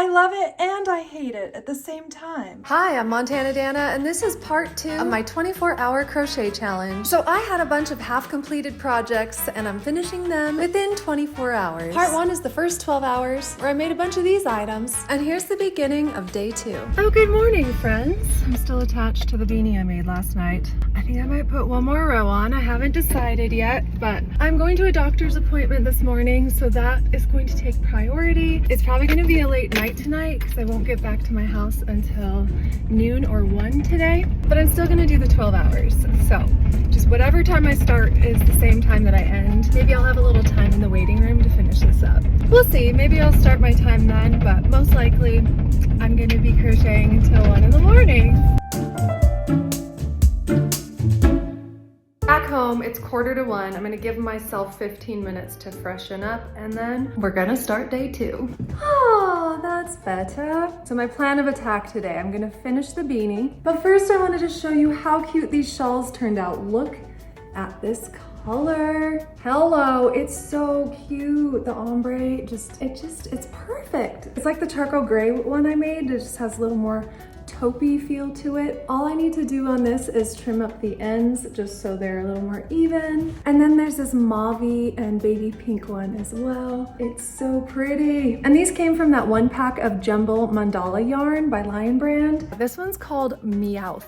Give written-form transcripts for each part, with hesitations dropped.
I love it and I hate it at the same time. Hi, I'm Montana Danna, and this is part 2 of my 24-hour crochet challenge. So I had a bunch of half-completed projects, and I'm finishing them within 24 hours. Part 1 is the first 12 hours, where I made a bunch of these items, and here's the beginning of day 2. Oh, good morning, friends. I'm still attached to the beanie I made last night. I think I might put one more row on. I haven't decided yet, but I'm going to a doctor's appointment this morning, so that is going to take priority. It's probably going to be a late night tonight because I won't get back to my house until noon or 1 today, but I'm still going to do the 12 hours. So just whatever time I start is the same time that I end. Maybe I'll have a little time in the waiting room to finish this up. We'll see. Maybe I'll start my time then, but most likely I'm going to be crocheting until 1 in the morning. Back home, it's 1:45. I'm gonna give myself 15 minutes to freshen up, and then we're gonna start day 2. Oh, that's better. So my plan of attack today, I'm gonna finish the beanie, but first I wanted to show you how cute these shawls turned out. Look at this color. Hello, it's so cute. The ombre, it's perfect. It's like the charcoal gray one I made. It just has a little more taupey feel to it. All I need to do on this is trim up the ends just so they're a little more even. And then there's this mauve and baby pink one as well. It's so pretty. And these came from that one pack of jumbo mandala yarn by Lion Brand. This one's called Meowth.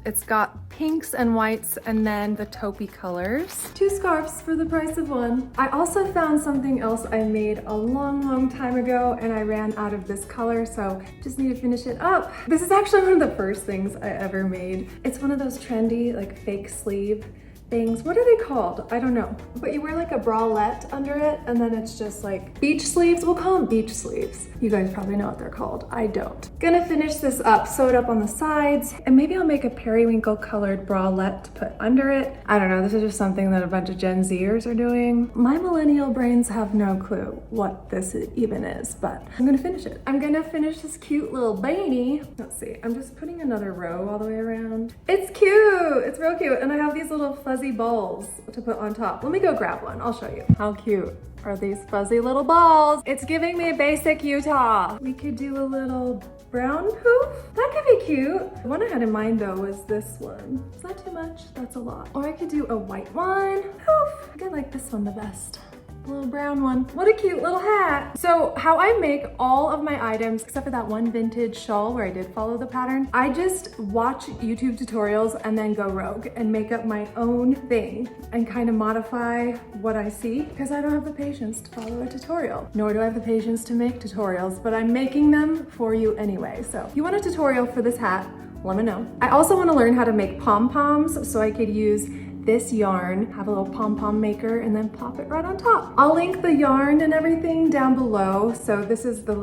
It's got pinks and whites and then the taupey colors. 2 scarves for the price of 1. I also found something else I made a long time ago, and I ran out of this color, so just need to finish it up. This is actually one of the first things I ever made. It's one of those trendy like fake sleeve things. What are they called? I don't know. But you wear like a bralette under it, and then it's just like beach sleeves. We'll call them beach sleeves. You guys probably know what they're called. I don't. Gonna finish this up, sew it up on the sides, and maybe I'll make a periwinkle colored bralette to put under it. I don't know, this is just something that a bunch of Gen Zers are doing. My millennial brains have no clue what this even is, but I'm gonna finish it. I'm gonna finish this cute little beanie. Let's see, I'm just putting another row all the way around. It's cute, it's real cute, and I have these little fuzzy balls to put on top. Let me go grab one, I'll show you. How cute are these fuzzy little balls? It's giving me basic Utah. We could do a little brown poof. That could be cute. The one I had in mind though was this one. Is that too much? That's a lot. Or I could do a white one. Poof. I think I like this one the best. A little brown one. What a cute little hat. So how I make all of my items, except for that one vintage shawl where I did follow the pattern, I just watch YouTube tutorials and then go rogue and make up my own thing and kind of modify what I see, because I don't have the patience to follow a tutorial, nor do I have the patience to make tutorials, but I'm making them for you anyway. So if you want a tutorial for this hat, let me know. I also want to learn how to make pom-poms so I could use this yarn, have a little pom-pom maker, and then pop it right on top. I'll link the yarn and everything down below. So this is the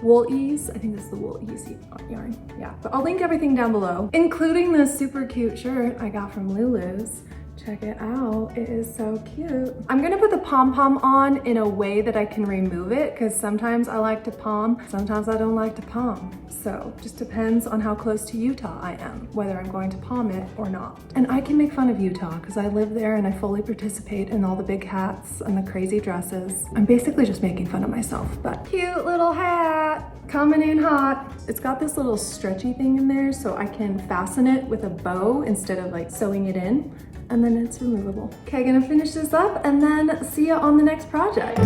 wool ease. I think this is the wool ease yarn. Yeah, but I'll link everything down below, including this super cute shirt I got from Lulu's. Check it out, it is so cute. I'm gonna put the pom-pom on in a way that I can remove it, because sometimes I like to pom, sometimes I don't like to pom. So just depends on how close to Utah I am, whether I'm going to pom it or not. And I can make fun of Utah because I live there and I fully participate in all the big hats and the crazy dresses. I'm basically just making fun of myself, but cute little hat. Coming in hot. It's got this little stretchy thing in there so I can fasten it with a bow instead of like sewing it in, and then it's removable. Okay, gonna finish this up and then see you on the next project.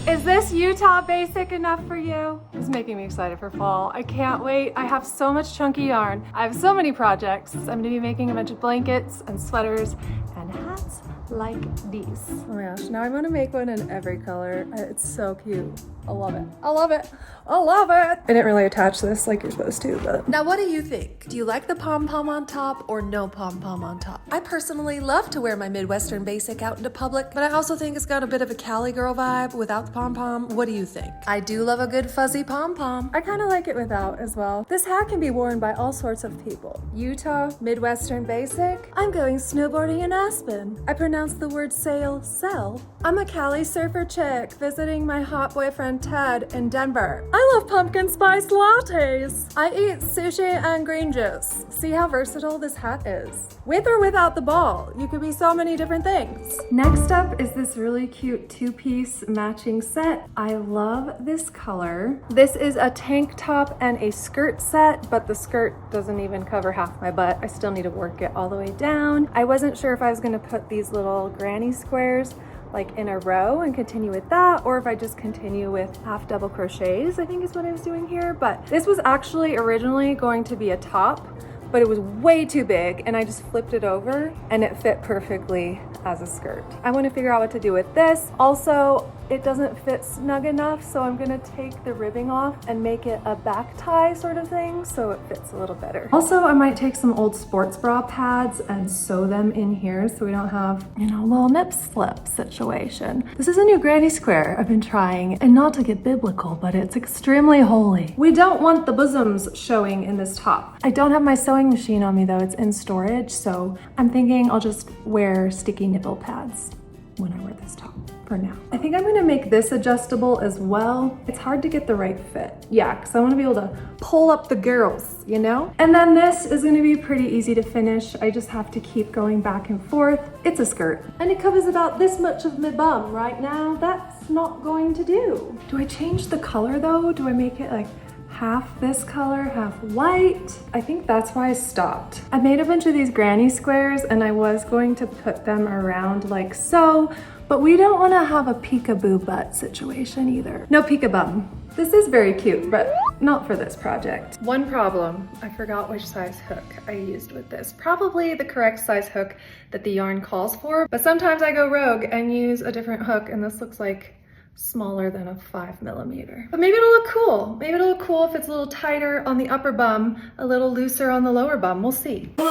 Is this Utah basic enough for you? It's making me excited for fall. I can't wait. I have so much chunky yarn. I have so many projects. I'm gonna be making a bunch of blankets and sweaters and hats like these. Oh my gosh, now I want to make one in every color. It's so cute. I love it. I love it. I love it. I didn't really attach this like you're supposed to, but. Now what do you think? Do you like the pom-pom on top or no pom-pom on top? I personally love to wear my Midwestern basic out into public, but I also think it's got a bit of a Cali girl vibe without the pom-pom. What do you think? I do love a good fuzzy pom-pom. I kind of like it without as well. This hat can be worn by all sorts of people. Utah, Midwestern basic. I'm going snowboarding in Aspen. I pronounce the word sail, sell. I'm a Cali surfer chick visiting my hot boyfriend friend Ted in Denver. I love pumpkin spice lattes. I eat sushi and green juice. See how versatile this hat is? With or without the ball, you could be so many different things. Next up is this really cute two-piece matching set. I love this color. This is a tank top and a skirt set, but the skirt doesn't even cover half my butt. I still need to work it all the way down. I wasn't sure if I was gonna put these little granny squares like in a row and continue with that, or if I just continue with half double crochets, I think is what I was doing here. But this was actually originally going to be a top, but it was way too big and I just flipped it over and it fit perfectly as a skirt. I want to figure out what to do with this. Also, it doesn't fit snug enough, so I'm gonna take the ribbing off and make it a back tie sort of thing so it fits a little better. Also, I might take some old sports bra pads and sew them in here so we don't have, you know, a little nip slip situation. This is a new granny square I've been trying, and not to get biblical, but it's extremely holy. We don't want the bosoms showing in this top. I don't have my sewing machine on me though, it's in storage, so I'm thinking I'll just wear sticky nipple pads when I wear this top for now. I think I'm gonna make this adjustable as well. It's hard to get the right fit. Yeah, because I wanna be able to pull up the girls, you know? And then this is gonna be pretty easy to finish. I just have to keep going back and forth. It's a skirt. And it covers about this much of my bum right now. That's not going to do. Do I change the color though? Do I make it like half this color, half white? I think that's why I stopped. I made a bunch of these granny squares and I was going to put them around like so, but we don't want to have a peekaboo butt situation either. No peekabum. This is very cute, but not for this project. One problem, I forgot which size hook I used with this. Probably the correct size hook that the yarn calls for, but sometimes I go rogue and use a different hook, and this looks like smaller than a 5mm. But maybe it'll look cool. Maybe it'll look cool if it's a little tighter on the upper bum, a little looser on the lower bum. We'll see. Like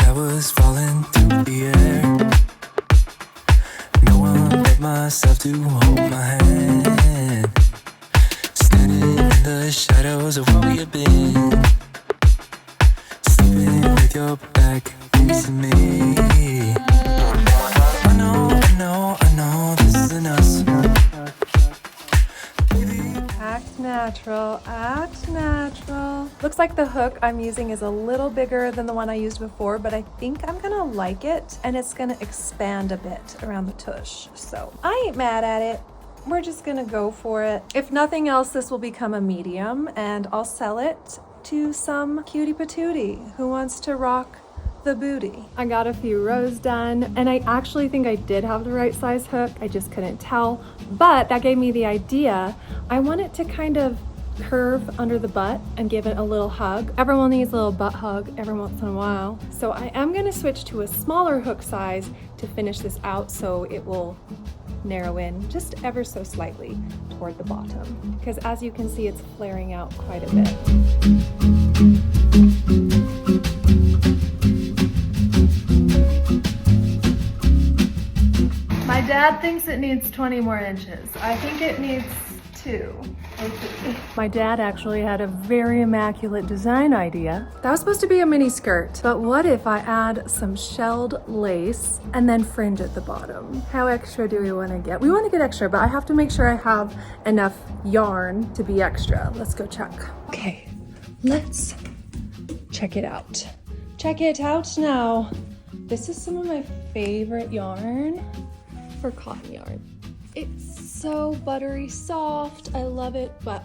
I was falling through the air. No one but myself to hold my hand. Standing in the shadows of where we have been. Sleeping with your back facing me. I know, this isn't us. Act natural, act natural. Looks like the hook I'm using is a little bigger than the one I used before, but I think I'm gonna like it and it's gonna expand a bit around the tush. So I ain't mad at it. We're just gonna go for it. If nothing else, this will become a medium and I'll sell it to some cutie patootie who wants to rock the booty. I got a few rows done and I actually think I did have the right size hook. I just couldn't tell, but that gave me the idea. I want it to kind of curve under the butt and give it a little hug. Everyone needs a little butt hug every once in a while. So I am gonna switch to a smaller hook size to finish this out so it will narrow in just ever so slightly toward the bottom. Because as you can see, it's flaring out quite a bit. My dad thinks it needs 20 more inches. I think it needs 2. My dad actually had a very immaculate design idea. That was supposed to be a mini skirt, but what if I add some shelled lace and then fringe at the bottom? How extra do we want to get? We want to get extra, but I have to make sure I have enough yarn to be extra. Let's go check. Okay, let's check it out. Check it out now. This is some of my favorite yarn for cotton yarn. It's so buttery soft. I love it, but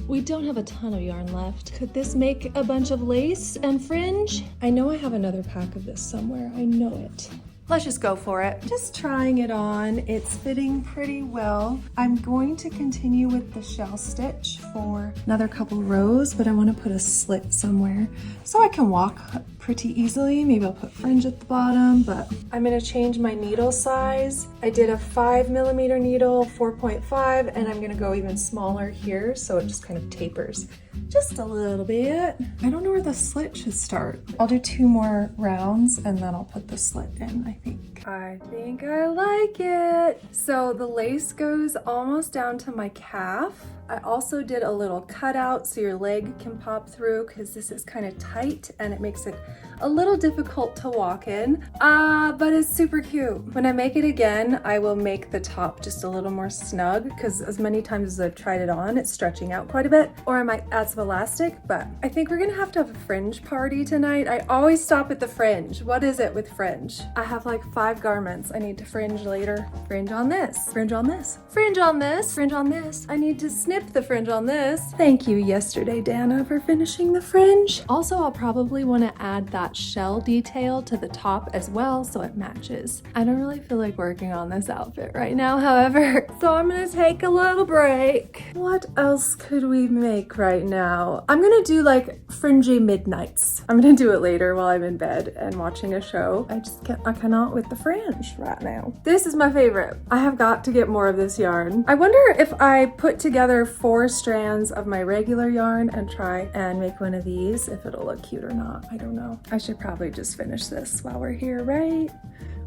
we don't have a ton of yarn left. Could this make a bunch of lace and fringe? I know I have another pack of this somewhere. I know it. Let's just go for it. Just trying it on. It's fitting pretty well. I'm going to continue with the shell stitch for another couple rows, but I want to put a slit somewhere so I can walk pretty easily. Maybe I'll put fringe at the bottom, but I'm gonna change my needle size. I did a 5mm needle, 4.5, and I'm gonna go even smaller here so it just kind of tapers just a little bit. I don't know where the slit should start. I'll do 2 more rounds and then I'll put the slit in, I think. I think I like it. So the lace goes almost down to my calf. I also did a little cutout so your leg can pop through because this is kind of tight and it makes it a little difficult to walk in, but it's super cute. When I make it again, I will make the top just a little more snug because as many times as I've tried it on, it's stretching out quite a bit. Or I might add some elastic, but I think we're gonna have to have a fringe party tonight. I always stop at the fringe. What is it with fringe? I have like 5 garments I need to fringe later. Fringe on this, fringe on this, fringe on this, fringe on this. I need to snip the fringe on this. Thank you yesterday, Danna, for finishing the fringe. Also, I'll probably want to add that shell detail to the top as well so it matches. I don't really feel like working on this outfit right now, however, so I'm gonna take a little break. What else could we make right now? I'm gonna do like fringy midnights. I'm gonna do it later while I'm in bed and watching a show. I cannot with the fringe right now. This is my favorite. I have got to get more of this yarn. I wonder if I put together 4 strands of my regular yarn and try and make one of these, if it'll look cute or not. I don't know. I should probably just finish this while we're here, right?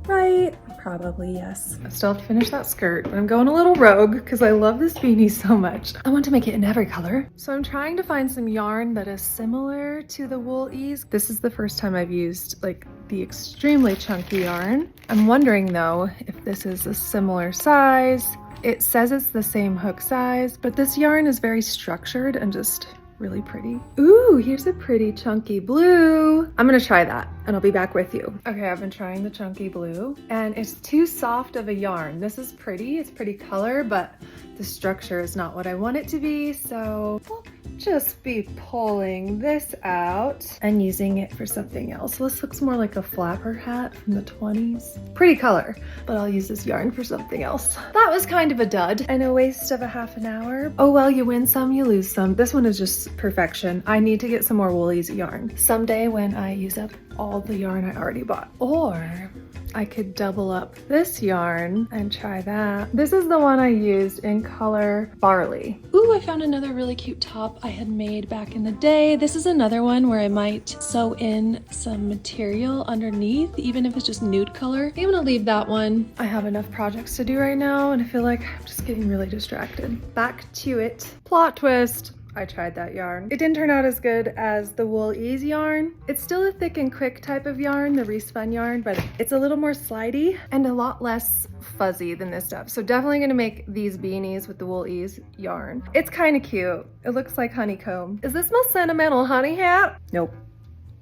Right? Probably, yes. I still have to finish that skirt, but I'm going a little rogue because I love this beanie so much. I want to make it in every color. So I'm trying to find some yarn that is similar to the wool ease. This is the first time I've used like the extremely chunky yarn. I'm wondering though, if this is a similar size. It says it's the same hook size, but this yarn is very structured and just really pretty. Ooh, here's a pretty chunky blue. I'm gonna try that and I'll be back with you. Okay, I've been trying the chunky blue and it's too soft of a yarn. This is pretty, it's pretty color, but the structure is not what I want it to be. So we'll just be pulling this out and using it for something else. This looks more like a flapper hat from the 20s. Pretty color, but I'll use this yarn for something else. That was kind of a dud and a waste of a half an hour. Oh well, you win some, you lose some. This one is just perfection. I need to get some more woolies yarn someday when I use up all the yarn I already bought. Or I could double up this yarn and try that. This is the one I used in color Barley. Ooh, I found another really cute top I had made back in the day. This is another one where I might sew in some material underneath, even if it's just nude color. I'm gonna leave that one. I have enough projects to do right now and I feel like I'm just getting really distracted. Back to it. Plot twist. I tried that yarn. It didn't turn out as good as the wool ease yarn. It's still a thick and quick type of yarn, the respun yarn, but it's a little more slidey and a lot less fuzzy than this stuff. So definitely gonna make these beanies with the wool ease yarn. It's kind of cute. It looks like honeycomb. Is this my sentimental honey hat? Nope.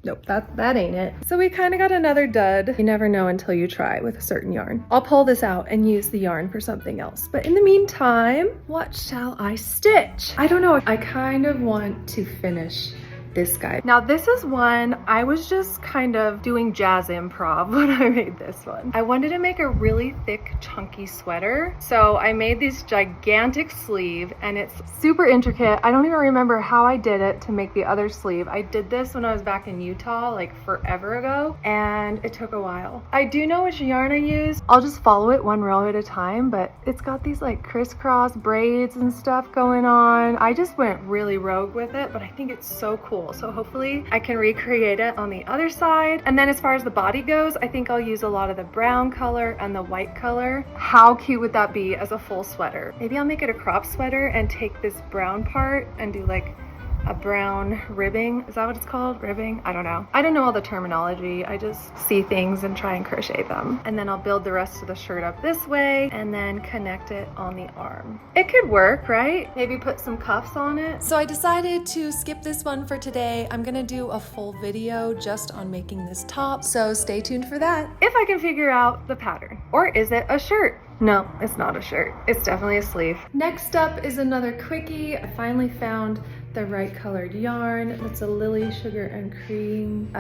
Nope, that ain't it. So we kind of got another dud. You never know until you try with a certain yarn. I'll pull this out and use the yarn for something else. But in the meantime, what shall I stitch? I don't know. I kind of want to finish this guy. Now this is one I was just kind of doing jazz improv when I made this one. I wanted to make a really thick chunky sweater, so I made this gigantic sleeve and it's super intricate. I don't even remember how I did it to make the other sleeve. I did this when I was back in Utah like forever ago and it took a while. I do know which yarn I used. I'll just follow it one row at a time, but it's got these like crisscross braids and stuff going on. I just went really rogue with it, but I think it's so cool. So hopefully I can recreate it on the other side. And then as far as the body goes, I think I'll use a lot of the brown color and the white color. How cute would that be as a full sweater? Maybe I'll make it a crop sweater and take this brown part and do like a brown ribbing. Is that what it's called? Ribbing? I don't know. I don't know all the terminology. I just see things and try and crochet them. And then I'll build the rest of the shirt up this way and then connect it on the arm. It could work, right? Maybe put some cuffs on it. So I decided to skip this one for today. I'm gonna do a full video just on making this top, so stay tuned for that. If I can figure out the pattern. Or is it a shirt? No, it's not a shirt. It's definitely a sleeve. Next up is another quickie. I finally found the right colored yarn. It's a Lily Sugar and Cream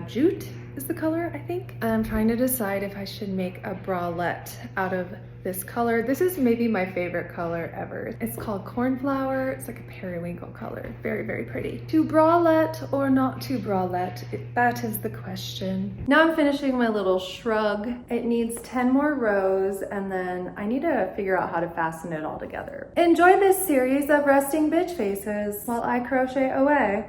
jute is the color, I think. I'm trying to decide if I should make a bralette out of this color. This is maybe my favorite color ever. It's called Cornflower. It's like a periwinkle color. Very, very pretty. To bralette or not to bralette? That is the question. Now I'm finishing my little shrug. It needs 10 more rows and then I need to figure out how to fasten it all together. Enjoy this series of resting bitch faces while I crochet away.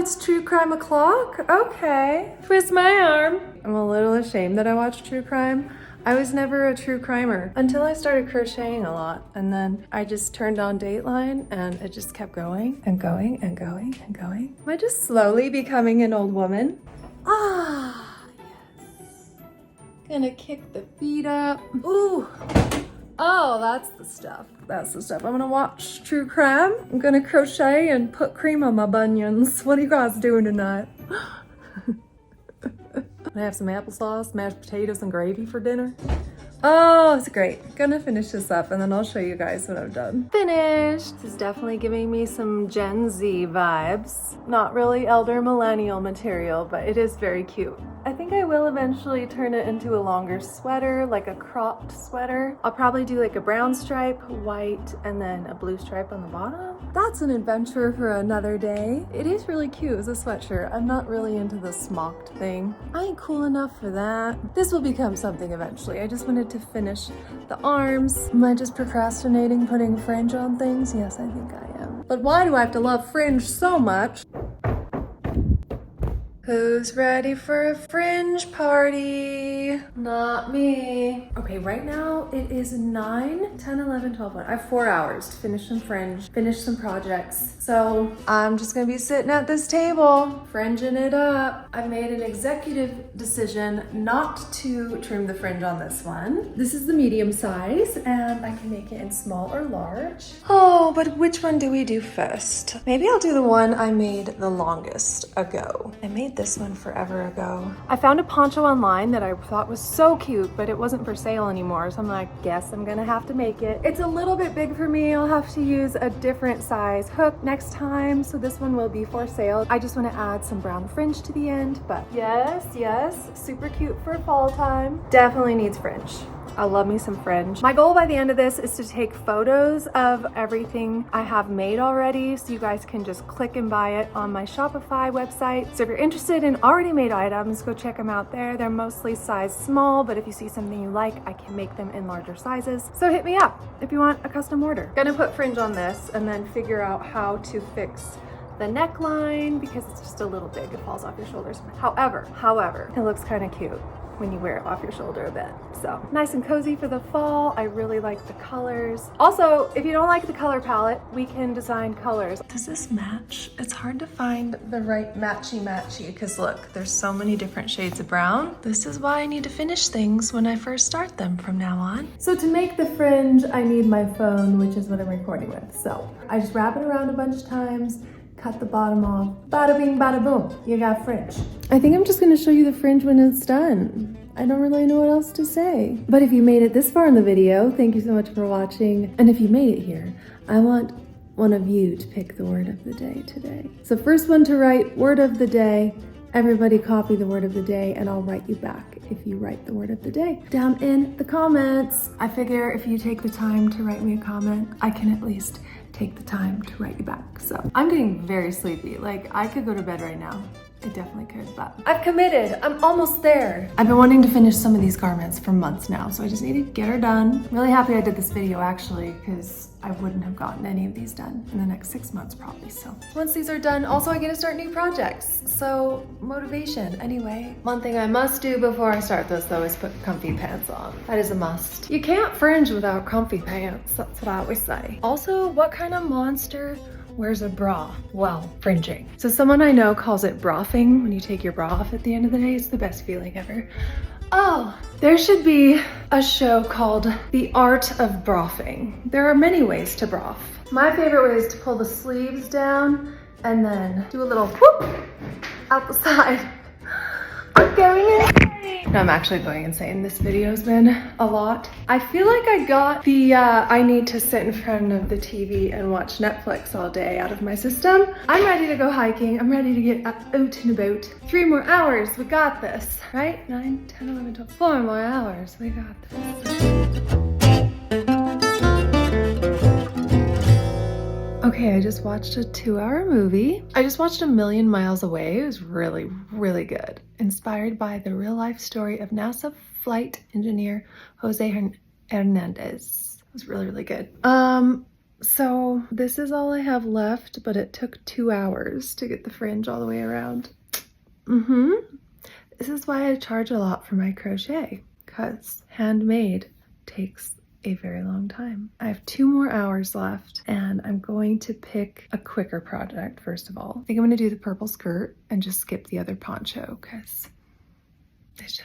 It's True Crime O'Clock? Okay. Twist my arm. I'm a little ashamed that I watch true crime. I was never a true crimer until I started crocheting a lot. And then I just turned on Dateline and it just kept going and going and going and going. Am I just slowly becoming an old woman? Ah, yes. Gonna kick the feet up. Ooh. Oh, that's the stuff. That's the stuff. I'm gonna watch true crime. I'm gonna crochet and put cream on my bunions. What are you guys doing tonight? I have some applesauce, mashed potatoes, and gravy for dinner. Oh, it's great. Gonna finish this up and then I'll show you guys when I'm done. Finished! This is definitely giving me some Gen Z vibes. Not really elder millennial material, but it is very cute. I think I will eventually turn it into a longer sweater, like a cropped sweater. I'll probably do like a brown stripe, white, and then a blue stripe on the bottom. That's an adventure for another day. It is really cute as a sweatshirt. I'm not really into the smocked thing. I ain't cool enough for that. This will become something eventually. I just wanted to finish the arms. Am I just procrastinating putting fringe on things? Yes, I think I am. But why do I have to love fringe so much? Who's ready for a fringe party? Not me. Okay, right now it is 9, 10, 11, 12, 1. I have 4 hours to finish some fringe, finish some projects. So I'm just gonna be sitting at this table, fringing it up. I made an executive decision not to trim the fringe on this one. This is the medium size and I can make it in small or large. Oh, but which one do we do first? Maybe I'll do the one I made the longest ago. I made this one forever ago. I found a poncho online that I thought was so cute, but it wasn't for sale anymore. So I'm like, guess I'm gonna have to make it. It's a little bit big for me. I'll have to use a different size hook next time. So this one will be for sale. I just want to add some brown fringe to the end, but yes, super cute for fall time. Definitely needs fringe. I love me some fringe. My goal by the end of this is to take photos of everything I have made already so you guys can just click and buy it on my Shopify website. So if you're interested in already made items, go check them out there. They're mostly size small, but if you see something you like, I can make them in larger sizes. So hit me up if you want a custom order. Gonna put fringe on this and then figure out how to fix the neckline because it's just a little big. It falls off your shoulders. However, it looks kind of cute when you wear it off your shoulder a bit. So nice and cozy for the fall. I really like the colors. Also, if you don't like the color palette, we can design colors. Does this match? It's hard to find the right matchy because look, there's so many different shades of brown. This is why I need to finish things when I first start them from now on. So to make the fringe, I need my phone, which is what I'm recording with. So I just wrap it around a bunch of times, cut the bottom off, bada bing, bada boom, you got fringe. I think I'm just gonna show you the fringe when it's done. I don't really know what else to say. But if you made it this far in the video, thank you so much for watching. And if you made it here, I want one of you to pick the word of the day today. So first one to write word of the day, everybody copy the word of the day and I'll write you back if you write the word of the day down in the comments. I figure if you take the time to write me a comment, I can at least take the time to write you back. So I'm getting very sleepy. Like I could go to bed right now. I definitely could, but I've committed. I'm almost there. I've been wanting to finish some of these garments for months now, so I just need to get her done. I'm really happy I did this video actually, because I wouldn't have gotten any of these done in the next 6 months probably. So once these are done, also I get to start new projects. So motivation. Anyway, one thing I must do before I start this though is put comfy pants on. That is a must. You can't fringe without comfy pants. That's what I always say. Also, what kind of monster wears a bra while fringing? So someone I know calls it brothing. When you take your bra off at the end of the day, it's the best feeling ever. Oh, there should be a show called The Art of Brothing. There are many ways to broth. My favorite way is to pull the sleeves down and then do a little whoop out the side. I'm going insane. No, I'm actually going insane. This video's been a lot. I feel like I got the I need to sit in front of the TV and watch Netflix all day out of my system. I'm ready to go hiking. I'm ready to get out and about. 3 more hours. We got this, right? 9, 10, 11, 12. 4 more hours. We got this. Okay, I just watched a 2-hour movie. I just watched A Million Miles Away. It was really, really good. Inspired by the real life story of NASA flight engineer Jose Hernandez. It was really, really good. So this is all I have left, but it took 2 hours to get the fringe all the way around. This is why I charge a lot for my crochet, because handmade takes a very long time. I have 2 more hours left and I'm going to pick a quicker project first of all. I think I'm gonna do the purple skirt and just skip the other poncho because it's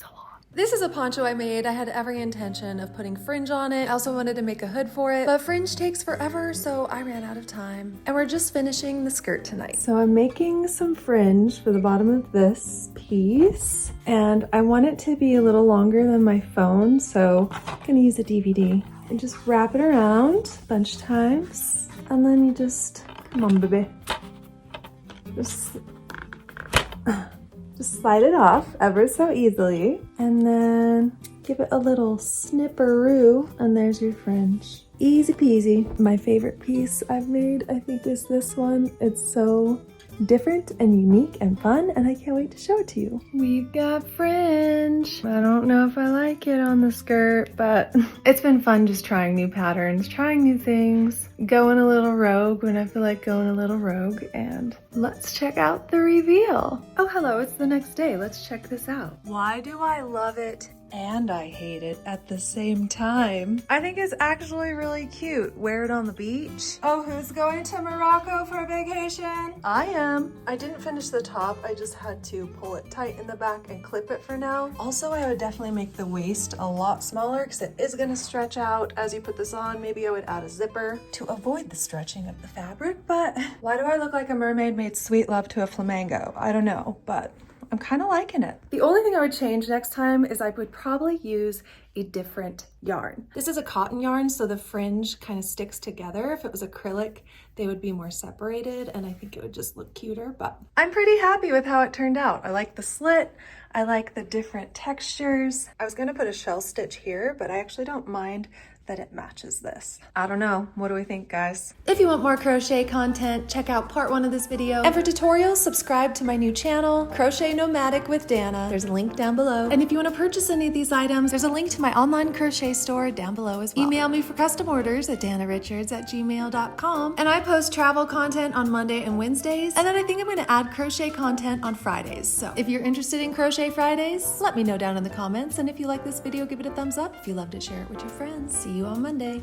a lot. This is a poncho I made. I had every intention of putting fringe on it. I also wanted to make a hood for it, but fringe takes forever, so I ran out of time. And we're just finishing the skirt tonight. So I'm making some fringe for the bottom of this piece, and I want it to be a little longer than my phone, so I'm gonna use a DVD. And just wrap it around a bunch of times, and then you just, come on baby, just slide it off ever so easily, and then give it a little snipperoo, and there's your fringe. Easy peasy. My favorite piece I've made, I think, is this one. It's so different and unique and fun, and I can't wait to show it to you. We've got fringe. I don't know if I like it on the skirt, but it's been fun just trying new patterns, trying new things, going a little rogue when I feel like going a little rogue, and let's check out the reveal. Oh, hello, it's the next day. Let's check this out. Why do I love it and I hate it at the same time? I think it's actually really cute. Wear it on the beach. Oh, who's going to Morocco for a vacation? I am. I didn't finish the top. I just had to pull it tight in the back and clip it for now. Also, I would definitely make the waist a lot smaller because it is going to stretch out as you put this on. Maybe I would add a zipper to avoid the stretching of the fabric, but why do I look like a mermaid made sweet love to a flamingo? I don't know, but I'm kind of liking it. The only thing I would change next time is I would probably use a different yarn. This is a cotton yarn, so the fringe kind of sticks together. If it was acrylic, they would be more separated, and I think it would just look cuter, but I'm pretty happy with how it turned out. I like the slit. I like the different textures. I was gonna put a shell stitch here, but I actually don't mind that it matches this. I don't know. What do we think, guys? If you want more crochet content, check out part 1 of this video. And for tutorials, subscribe to my new channel, Crochet Nomadic with Danna. There's a link down below. And if you want to purchase any of these items, there's a link to my online crochet store down below as well. Email me for custom orders at dannarichards@gmail.com. And I post travel content on Monday and Wednesdays. And then I think I'm going to add crochet content on Fridays. So if you're interested in Crochet Fridays, let me know down in the comments. And if you like this video, give it a thumbs up. If you loved it, share it with your friends. See you on Monday.